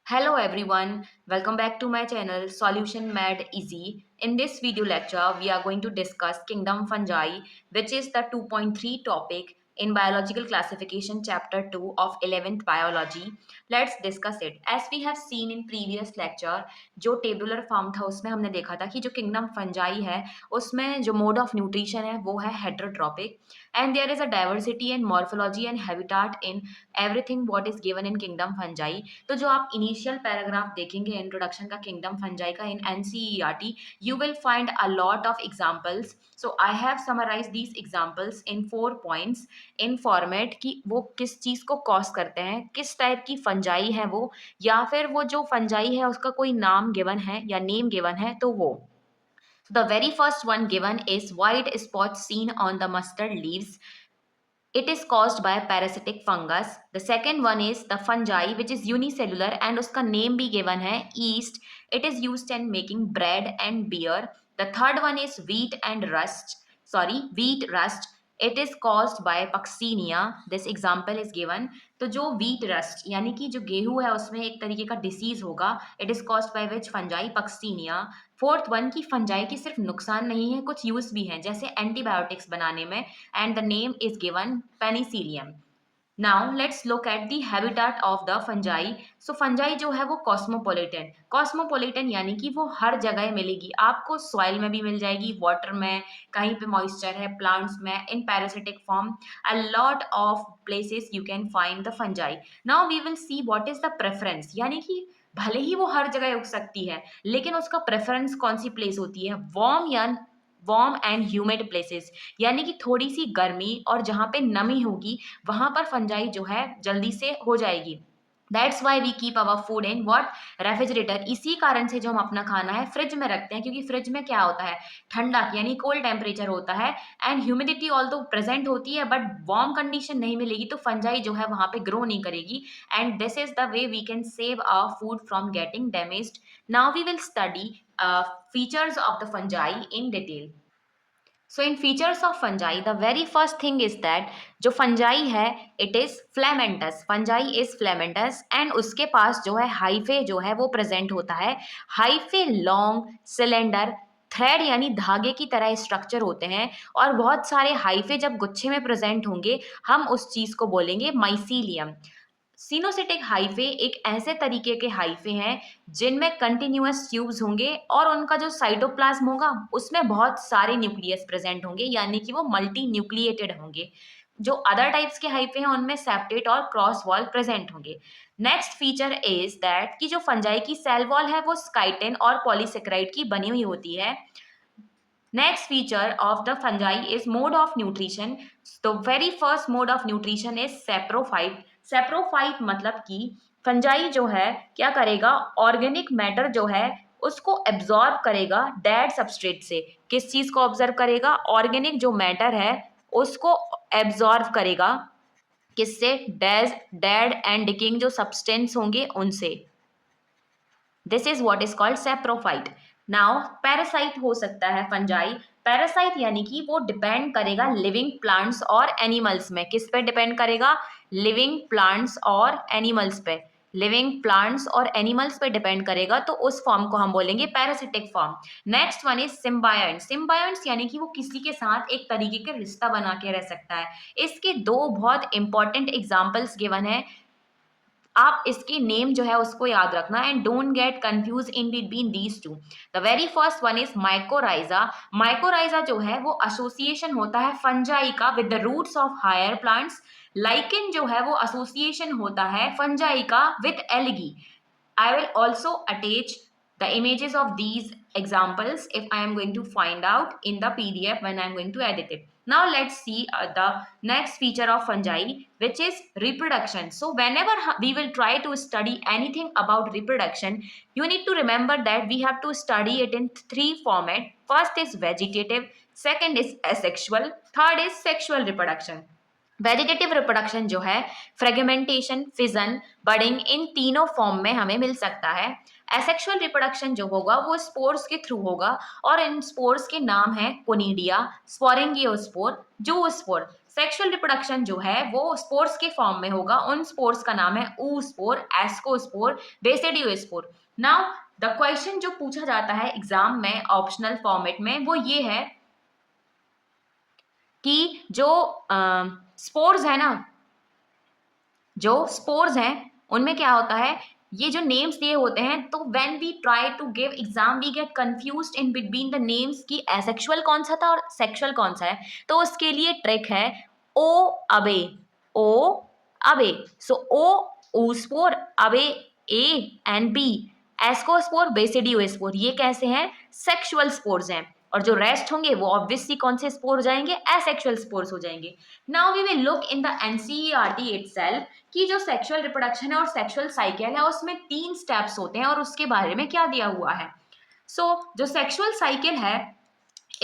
Hello everyone, welcome back to my channel Solution Mad Easy. In this video lecture, we are going to discuss kingdom fungi, which is the 2.3 topic in biological classification chapter 2 of 11th biology. Let's discuss it. As we have seen in previous lecture, जो tabular form था उसमें हमने देखा था कि जो kingdom fungi है उसमें जो मोड ऑफ न्यूट्रिशन है वो है heterotrophic and there is a diversity and morphology and habitat in everything what is given in kingdom fungi. तो जो आप इनिशियल पैराग्राफ देखेंगे इंट्रोडक्शन का किंगडम फंजाई का in NCERT, you will find a lot of examples. So I have summarized these examples in 4 points in format कि वो किस चीज को कॉज करते हैं, किस टाइप की फंजाई है वो, या फिर वो जो फंजाई है उसका कोई नाम गिवन है या नेम गिवन है तो वो। So the very first one given is white spots seen on the mustard leaves. It is caused by parasitic fungus. The second one is the fungi which is unicellular and उसका name भी given है yeast. It is used in making bread and beer. The third one is wheat rust. It is caused by Puccinia. This example is given. तो जो wheat rust यानी कि जो गेहूं है उसमें एक तरीके का डिसीज होगा, it is caused by which fungi? Puccinia. Fourth one की फंजाई की सिर्फ नुकसान नहीं है, कुछ यूज भी हैं जैसे एंटीबायोटिक्स बनाने में, and the name is given Penicillium. Now let's look at the habitat of the fungi. So fungi जो है वो कॉस्मोपोलिटन यानी कि वो हर जगह मिलेगी आपको, सॉइल में भी मिल जाएगी, वाटर में, कहीं पे मॉइस्चर है, प्लांट्स में, in parasitic form, a lot of places you can find the fungi. Now we will see what is the preference, यानी कि भले ही वो हर जगह उग सकती है लेकिन उसका प्रेफरेंस कौन सी प्लेस होती है? वार्म एंड ह्यूमिड प्लेसेस, यानी कि थोड़ी सी गर्मी और जहाँ पे नमी होगी वहां पर फंजाई जो है जल्दी से हो जाएगी। That's why we keep our food in what? Refrigerator. इसी कारण से जो हम अपना खाना है फ्रिज में रखते हैं, क्योंकि फ्रिज में क्या होता है? ठंडा यानी कोल्ड टेम्परेचर होता है एंड ह्यूमिडिटी ऑल तो प्रेजेंट होती है बट वार्म कंडीशन नहीं मिलेगी तो फंजाई जो है वहां पे ग्रो नहीं करेगी, and this is the way we can save our food from getting damaged. Now we will study features of the fungi in detail. So in features of fungi, the very first thing is that जो fungi है it is filamentous. Fungi is filamentous and उसके पास जो है hyphae जो है वो present होता है। हाइफे लॉन्ग सिलेंडर थ्रेड यानी धागे की तरह स्ट्रक्चर होते हैं और बहुत सारे हाइफे जब गुच्छे में प्रेजेंट होंगे हम उस चीज को बोलेंगे माइसीलियम। सिनोसिटिक हाइफे एक ऐसे तरीके के हाइफे हैं जिनमें कंटिन्यूअस ट्यूब्स होंगे और उनका जो साइटोप्लाज्म होगा उसमें बहुत सारे न्यूक्लियस प्रेजेंट होंगे, यानी कि वो मल्टी न्यूक्लिएटेड होंगे। जो अदर टाइप्स के हाइफे हैं उनमें सेप्टेट और क्रॉस वॉल प्रेजेंट होंगे। नेक्स्ट फीचर इज दैट कि जो फंजाई की सेल वॉल है वो स्काइटिन और पॉलीसेकेराइड की बनी हुई होती है। Next feature of the fungi is mode of nutrition. The very first mode of nutrition is saprophyte. Saprophyte मतलब कि फंजाई जो है क्या करेगा? ऑर्गेनिक मैटर जो है उसको एब्जॉर्ब करेगा डेड सबस्ट्रेट से। किस चीज को ऑब्जर्व करेगा? ऑर्गेनिक जो मैटर है उसको एब्जॉर्ब करेगा किससे? डेड एंड डिकिंग जो सब्सटेंस होंगे उनसे। This is what is called saprophyte. Now parasite हो सकता है फंजाई। पैरासाइट यानी कि वो डिपेंड करेगा लिविंग प्लांट्स और एनिमल्स में। किस पे डिपेंड करेगा? लिविंग प्लांट्स और एनिमल्स पे। लिविंग प्लांट्स और एनिमल्स पे डिपेंड करेगा तो उस फॉर्म को हम बोलेंगे parasitic form. Next one is symbiont. Symbionts यानी कि वो किसी के साथ एक तरीके का रिश्ता बना के रह सकता है। इसके दो बहुत इंपॉर्टेंट एग्जाम्पल्स गिवन है, आप इसकी नेम जो है उसको याद रखना and don't get confuse in between these two. The very first one is mycorrhiza. Mycorrhiza जो है वो एसोसिएशन होता है फंजाई का with the roots of higher plants. Lichen जो है वो एसोसिएशन होता है फंजाई का with algae. I will also attach the images of these examples if I am going to find out in the PDF when I am going to edit it. Now let's see the next feature of fungi, which is reproduction. So whenever we will try to study anything about reproduction, you need to remember that we have to study it in three formats. First is vegetative, second is asexual, third is sexual reproduction. Vegetative reproduction जो है fragmentation, fission, budding, इन तीनों form में हमें मिल सकता है। Asexual reproduction जो होगा वो स्पोर्स के थ्रू होगा और इन स्पोर्स के नाम है कोनिडिया, स्पोरेंगियोस्पोर, जूस्पोर। सेक्सुअल रिप्रोडक्शन जो है वो स्पोर्स के फॉर्म में होगा। उन स्पोर्स का नाम है ऊ spore, ascospore, basidiospore. Now the question जो पूछा जाता है एग्जाम में ऑप्शनल फॉर्मेट में वो ये है कि जो स्पोर्स है ना, जो स्पोर्स हैं उनमें क्या होता है, ये जो नेम्स दिए होते हैं तो when we try to give exam we get confused in between the names कि एसेक्सुअल कौन सा था और सेक्सुअल कौन सा है। तो उसके लिए ट्रिक है ओ अबे, ओ अबे। सो ओ ऊस्पोर, अबे A and B, ascospore, basidiospore, ये कैसे हैं, सेक्सुअल स्पोर्स हैं। और जो रेस्ट होंगे वो ऑब्वियसली कौन से स्पोर हो जाएंगे, एसेक्सुअल स्पोर्स हो जाएंगे। Now we will look in the NCERT itself कि जो सेक्सुअल रिप्रोडक्शन है और सेक्सुअल साइकिल है उसमें 3 स्टेप्स होते हैं और उसके बारे में क्या दिया हुआ है। सो जो सेक्सुअल साइकिल है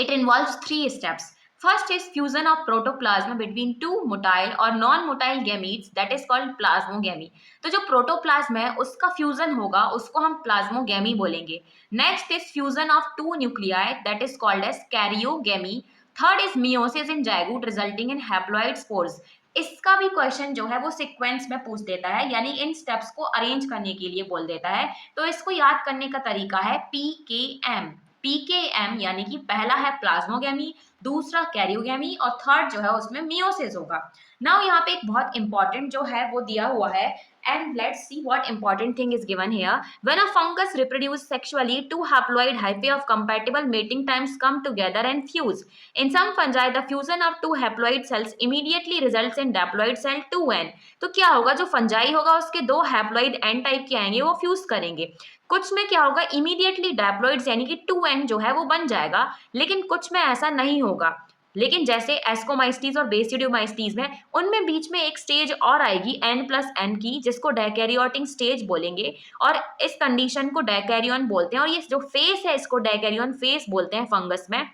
it involves 3 steps. First is fusion of protoplasm between two motile or non-motile gametes that is called plasmogamy. तो जो प्रोटोप्लाज्म है उसका फ्यूजन होगा, उसको हम प्लाज्मोगैमी बोलेंगे। Next is fusion of two nuclei that is called as karyogamy. Third is meiosis in zygote resulting in haploid spores. इसका भी क्वेश्चन जो है वो सीक्वेंस में पूछ देता है, यानी इन स्टेप्स को अरेंज करने के लिए बोल देता है। तो इसको याद करने का तरीका है PKM। PKM यानी कि पहला है प्लाज्मोगैमी, दूसरा कैरियोगैमी और थर्ड जो है उसमें मियोसिस होगा। नाउ यहाँ पे एक बहुत इंपॉर्टेंट जो है वो दिया हुआ है, and let's see what important thing is given here. When a fungus reproduces sexually, two haploid hyphae of compatible mating times come together and fuse. In some fungi, the fusion of two haploid cells immediately results in diploid cell 2n. तो क्या होगा, जो fungi होगा उसके दो haploid N type के आएंगे, वो फ्यूज करेंगे। कुछ में क्या होगा, इमीडिएटली डैप्लॉइड्स यानी कि 2n जो है वो बन जाएगा, लेकिन कुछ में ऐसा नहीं होगा। लेकिन जैसे एस्कोमाइस्टीज और बेसिडियोमाइस्टीज में, उनमें बीच में एक स्टेज और आएगी n+n की, जिसको डायकैरियोटिक स्टेज बोलेंगे और इस कंडीशन को डायकैरियन बोलते हैं। और ये जो फेस है इसको डायकैरियन फेस बोलते हैं फंगस में।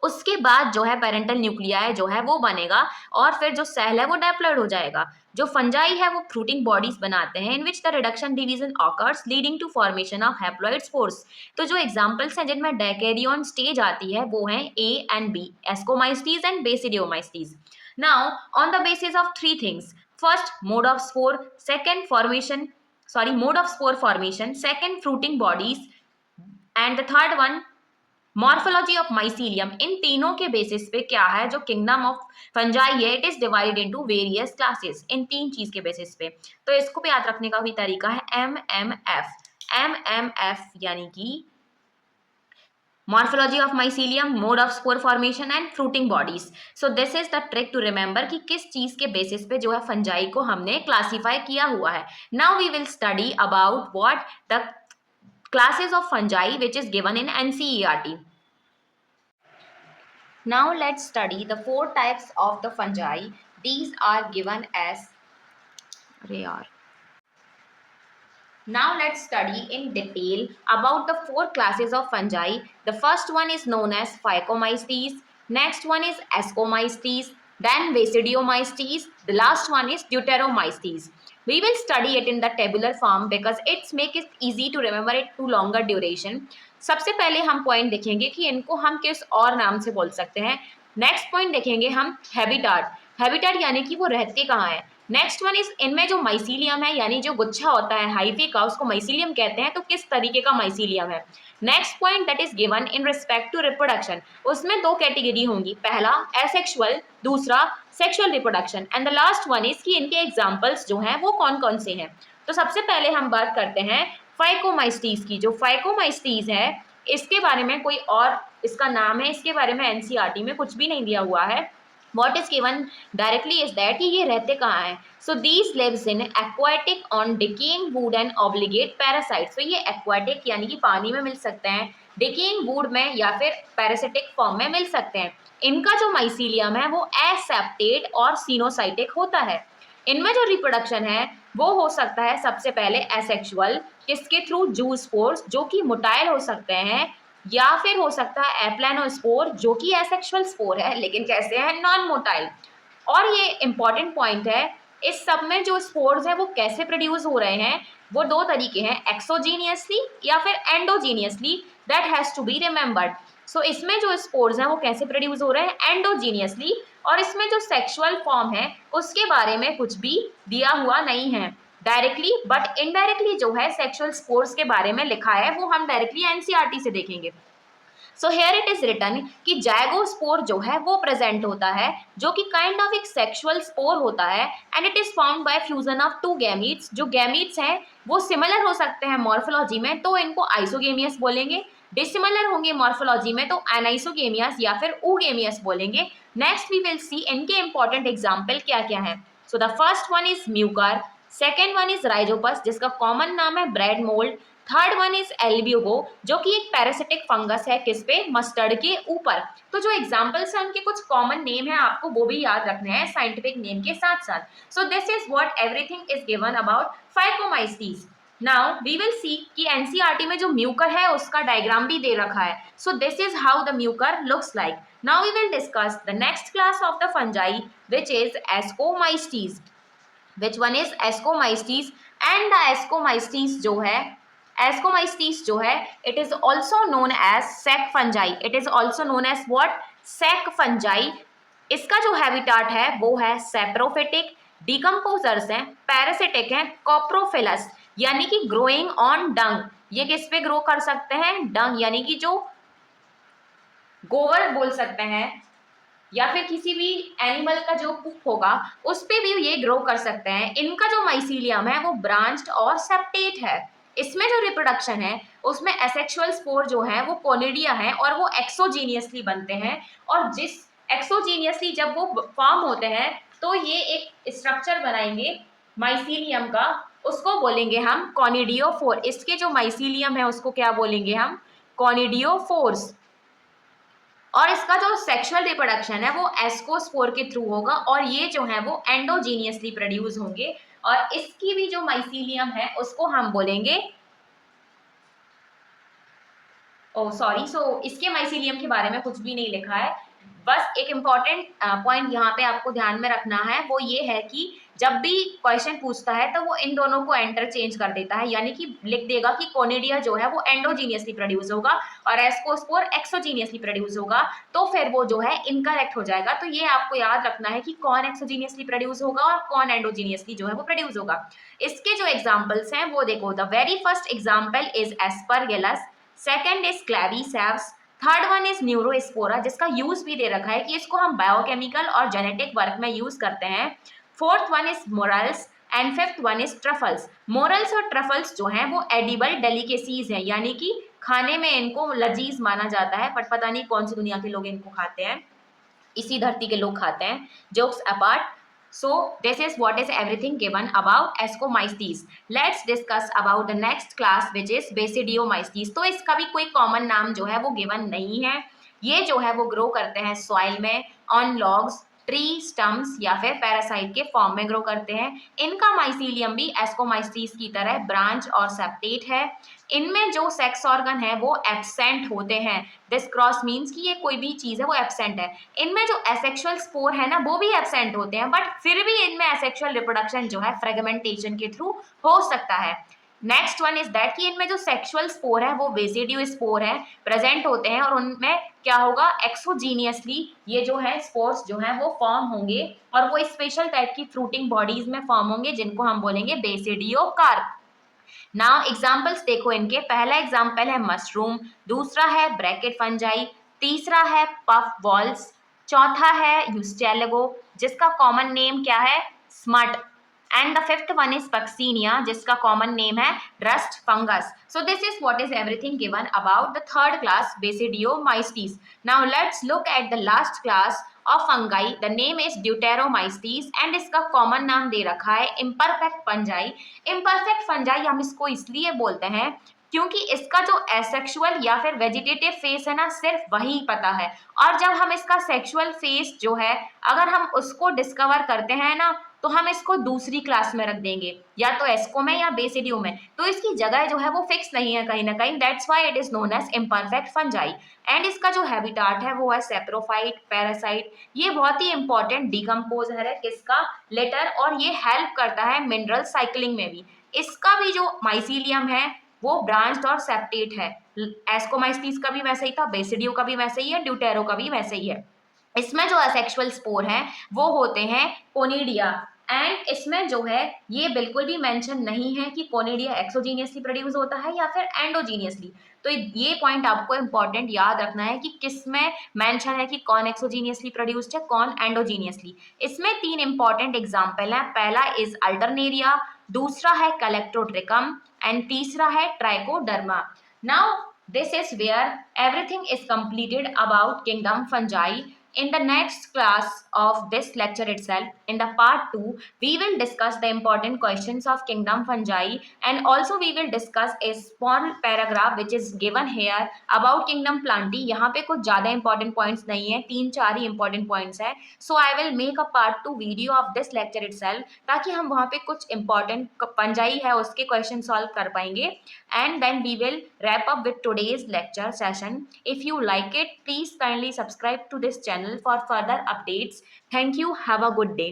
उसके बाद जो है पेरेंटल न्यूक्लियाई जो है वो बनेगा और फिर जो सेल है वो डिप्लॉइड हो जाएगा। जो फंजाई है वो फ्रूटिंग बॉडीज बनाते हैं in which the reduction division occurs leading to formation of haploid spores. तो जो एग्जांपल्स हैं जिनमें डायकैरियन स्टेज आती है वो हैं A and B, ascomycetes and basidiomycetes. Now on the basis of 3 things, first mode of spore, second formation, mode of spore formation, second fruiting bodies and the third one morphology of mycelium. इन तीनों के basis पे क्या है, जो kingdom of fungi है it is divided into various classes, इन 3 चीज के बेसिस पे। तो इसको भी याद रखने का भी तरीका है MMF। MMF यानी कि morphology of mycelium, mode of spore formation and fruiting bodies. So this is the trick to remember कि किस चीज के बेसिस पे जो है फंजाई को हमने क्लासीफाई किया हुआ है। Now we will study about what the classes of fungi which is given in NCERT. Now let's study the 4 types of the fungi. These are given as Now let's study in detail about the 4 classes of fungi. The first one is known as Phycomycetes, next one is Ascomycetes, then Basidiomycetes, the last one is Deuteromycetes. We will study it in the tabular form because it's make it easy to remember it to longer duration. सबसे पहले हम point देखेंगे कि इनको हम किस और नाम से बोल सकते हैं। नेक्स्ट पॉइंट देखेंगे हम हैबिटाट। हैबिटाट यानी कि वो रहते कहाँ है। नेक्स्ट वन इज इनमें जो माइसीलियम है यानी जो गुच्छा होता है हाइफे का उसको माइसीलियम कहते हैं, तो किस तरीके का माइसीलियम है। Next point that is given in respect to reproduction. उसमें 2 कैटेगरी होंगी, पहला एसेक्सुअल, दूसरा sexual reproduction and the last one is कि इनके एग्जांपल्स जो हैं वो कौन कौन से हैं। तो सबसे पहले हम बात करते हैं फाइकोमाइस्टीज की। जो फाइकोमाइस्टीज है इसके बारे में कोई और इसका नाम है, इसके बारे में एनसीईआरटी में कुछ भी नहीं दिया हुआ है। What is given directly is that कि ये रहते कहाँ हैं। So these lives in aquatic on decaying wood and obligate parasites. So ये aquatic यानी कि पानी में मिल सकते हैं, decaying wood में या फिर parasitic form में मिल सकते हैं। इनका जो माइसीलियम है वो एसेप्टेट और सिनोसाइटिक होता है। इनमें जो रिप्रोडक्शन है वो हो सकता है सबसे पहले एसेक्सुअल, किसके थ्रू, जूस्पोर्स जो कि मोटाइल हो सकते हैं, या फिर हो सकता है एप्लानोस्पोर जो कि एसेक्सुअल स्पोर है लेकिन कैसे है, नॉन मोटाइल। और ये इंपॉर्टेंट पॉइंट है, इस सब में जो स्पोर्स हैं वो कैसे प्रोड्यूस हो रहे हैं, वो 2 तरीके हैं, एक्सोजीनियसली या फिर endogenously, that has to be remembered. So इसमें जो स्पोर्स हैं वो कैसे प्रोड्यूस हो रहे हैं, एंडोजीनियसली, और इसमें जो सेक्सुअल फॉर्म है उसके बारे में कुछ भी दिया हुआ नहीं है डायरेक्टली, बट इनडायरेक्टली जो है सेक्सुअल स्पोर्स के बारे में लिखा है वो हम डायरेक्टली एनसीईआरटी से देखेंगे। So here it is written कि जाइगोस्पोर जो है वो प्रेजेंट होता है, जो कि काइंड ऑफ एक सेक्सुअल स्पोर होता है, and it is found by fusion of two gametes. जो गैमीट्स हैं वो सिमिलर हो सकते हैं मॉर्फोलॉजी में, तो इनको आइसोगेमियस बोलेंगे। डिसिमिलर होंगे मॉर्फोलॉजी में तो एनाइसोगेमियस या फिर ऊगेमियस बोलेंगे। नेक्स्ट वी विल सी इनके इंपॉर्टेंट एग्जाम्पल क्या क्या है। So the first one is Mucor, second one is Rhizopus जिसका कॉमन नाम है bread mould, third one is Albugo जो कि एक पैरासिटिक फंगस है किस पे, मस्टर्ड के ऊपर। तो जो एग्जांपल्स हैं उनके कुछ कॉमन नेम है, आपको वो भी याद रखने हैं साइंटिफिक नेम के साथ साथ। So this is what everything is given about phycomycetes. Now we will see कि एनसीईआरटी में जो म्यूकर है उसका डायग्राम भी दे रखा है। So this is how the mucor looks like. Now we will discuss the next class of the fungi which is ascomycetes. Which one is ascomycetes, and the ascomycetes जो है, एस्कोमाइस्टीज जो है it is also known as sac fungi. It is also known as what, sac fungi. इसका जो habitat है वो है saprophytic, decomposers हैं, पैरासिटिक हैं, कॉप्रोफिलस यानी कि ग्रोइंग ऑन डंग। ये किस पे ग्रो कर सकते हैं, डंग यानी कि जो गोबर बोल सकते हैं, या फिर किसी भी एनिमल का जो पुप होगा उस पे भी ये ग्रो कर सकते हैं। इनका जो माइसीलियम है वो ब्रांच्ड और सेप्टेट है। इसमें जो रिप्रोडक्शन है उसमें एसेक्सुअल स्पोर जो है वो कोनिडिया है और वो एक्सोजीनियसली बनते हैं, और जिस एक्सोजीनियसली जब वो फॉर्म होते हैं तो ये एक स्ट्रक्चर बनाएंगे माइसीलियम का, उसको बोलेंगे हम कॉनिडियोफोर। इसके जो माइसीलियम है उसको क्या बोलेंगे हम, कॉनिडियोफोर्स। और इसका जो सेक्सुअल रिप्रोडक्शन है वो एस्कोस्पोर के थ्रू होगा, और ये जो है वो एंडोजीनियसली प्रोड्यूस होंगे। और इसकी भी जो माइसीलियम है उसको हम बोलेंगे, ओ सॉरी, सो इसके माइसीलियम के बारे में कुछ भी नहीं लिखा है। बस एक इम्पॉर्टेंट पॉइंट यहाँ पे आपको ध्यान में रखना है वो ये है कि जब भी क्वेश्चन पूछता है तो वो इन दोनों को इंटरचेंज कर देता है, यानी कि लिख देगा कि कोनिडिया जो है वो एंडोजीनियसली प्रोड्यूस होगा और एस्कोस्पोर एक्सोजीनियसली प्रोड्यूस होगा, तो फिर वो जो है इनकरेक्ट हो जाएगा। तो ये आपको याद रखना है कि कौन एक्सोजीनियसली प्रोड्यूस होगा और कौन एंडोजीनियसली जो है वो प्रोड्यूस होगा। इसके जो एग्जाम्पल्स हैं वो देखो, the very first example is aspergillus, second is claviceps, third one is neurospora जिसका यूज भी दे रखा है कि इसको हम बायोकेमिकल और जेनेटिक वर्क में यूज करते हैं। Fourth one is morals and fifth one is truffles. Morals और ट्रफल्स जो हैं वो एडिबल डेलिकेसीज हैं, यानी कि खाने में इनको लजीज माना जाता है, बट पता नहीं कौन सी दुनिया के लोग इनको खाते हैं, इसी धरती के लोग खाते हैं। Jokes apart, so this is what is everything given about Ascomycetes. Let's discuss about the next class which is Basidiomycetes. तो इसका भी कोई कॉमन नाम जो है वो गिवन नहीं है। ये जो है वो ग्रो करते हैं सॉइल में, ऑन लॉग्स, ट्री स्टम्प्स या फिर पैरासाइट के फॉर्म में ग्रो करते हैं। इनका माइसीलियम भी एस्कोमाइसीट्स की तरह ब्रांच और सेप्टेट है। इनमें जो सेक्स ऑर्गन है वो एब्सेंट होते हैं। दिस क्रॉस मीन्स कि ये कोई भी चीज़ है वो एब्सेंट है। इनमें जो एसेक्सुअल स्पोर है ना वो भी एब्सेंट होते हैं, बट फिर भी इनमें एसेक्सुअल रिप्रोडक्शन जो है फ्रेगमेंटेशन के थ्रू हो सकता है। नेक्स्ट वन इज दैट कि इनमें जो सेक्सुअल स्पोर है वो बेसिडियो स्पोर है, प्रेजेंट होते हैं, और उनमें क्या होगा, एक्सोजीनियसली ये जो है स्पोर्स जो है वो फॉर्म होंगे, और वो स्पेशल टाइप की फ्रूटिंग बॉडीज में फॉर्म होंगे जिनको हम बोलेंगे बेसिडियो कार्प। नाउ एग्जाम्पल्स देखो इनके, पहला एग्जाम्पल है मशरूम, दूसरा है ब्रैकेट फंजाई, तीसरा है पफ वॉल्स, चौथा है यूस्टेलेगो जिसका कॉमन नेम क्या है, smut, and the fifth one is puccinia जिसका कॉमन नेम है rust fungus. So this is what is everything given about the third class basidiomycetes. Now let's look at the last class of fungi, the name is deuteromycetes, and इसका common नाम दे रखा है imperfect fungi. Imperfect fungi हम इसको इसलिए बोलते हैं क्योंकि इसका जो एसेक्सुअल या फिर वेजिटेटिव फेस है ना सिर्फ वही पता है, और जब हम इसका सेक्सुअल फेस जो है अगर हम उसको डिस्कवर करते हैं ना तो हम इसको दूसरी क्लास में रख देंगे, या तो एस्को में या बेसिडियो में, तो इसकी जगह जो है वो फिक्स नहीं है कहीं ना कहीं, that's why it is known as imperfect fungi. And इसका जो हैबिटाट है वो है सेप्रोफाइट, पैरासाइट। ये बहुत ही इंपॉर्टेंट डिकम्पोजर है किसका, लेटर, और ये हेल्प करता है मिनरल साइकिलिंग में भी। इसका भी जो माइसीलियम है वो ब्रांच्ड और सेप्टेट है। एस्कोमाइसीस का भी वैसे ही था, बेसिडियो का भी वैसे ही है, ड्यूटेरो का भी वैसे ही है। इसमें जो असेक्सुअल स्पोर हैं वो होते हैं कोनिडिया। एंड इसमें जो है ये बिल्कुल भी मेंशन नहीं है कि कोनिडिया एक्सोजीनियसली प्रोड्यूस होता है या फिर एंडोजीनियसली। तो ये पॉइंट आपको इंपॉर्टेंट याद रखना है कि किसमें मेंशन है कि कौन एक्सोजीनियसली प्रोड्यूस्ड है, कौन एंडोजीनियसली। इसमें 3 इंपॉर्टेंट एग्जाम्पल हैं। पहला इज अल्टरनेरिया, दूसरा है कलेक्ट्रोट्रिकम एंड तीसरा है trichoderma. Now this is where everything is completed about kingdom fungi. In the next class of this lecture itself, in the part 2, we will discuss the important questions of kingdom fungi, and also we will discuss a small paragraph which is given here about kingdom plantae. यहाँ पे कुछ ज़्यादा important points नहीं है, 3-4 ही important points है। So I will make a part 2 video of this lecture itself ताकि हम वहाँ पे कुछ important fungi है उसके question solve कर पाएंगे। And then we will wrap up with today's lecture session. If you like it, please kindly subscribe to this channel for further updates. Thank you. Have a good day.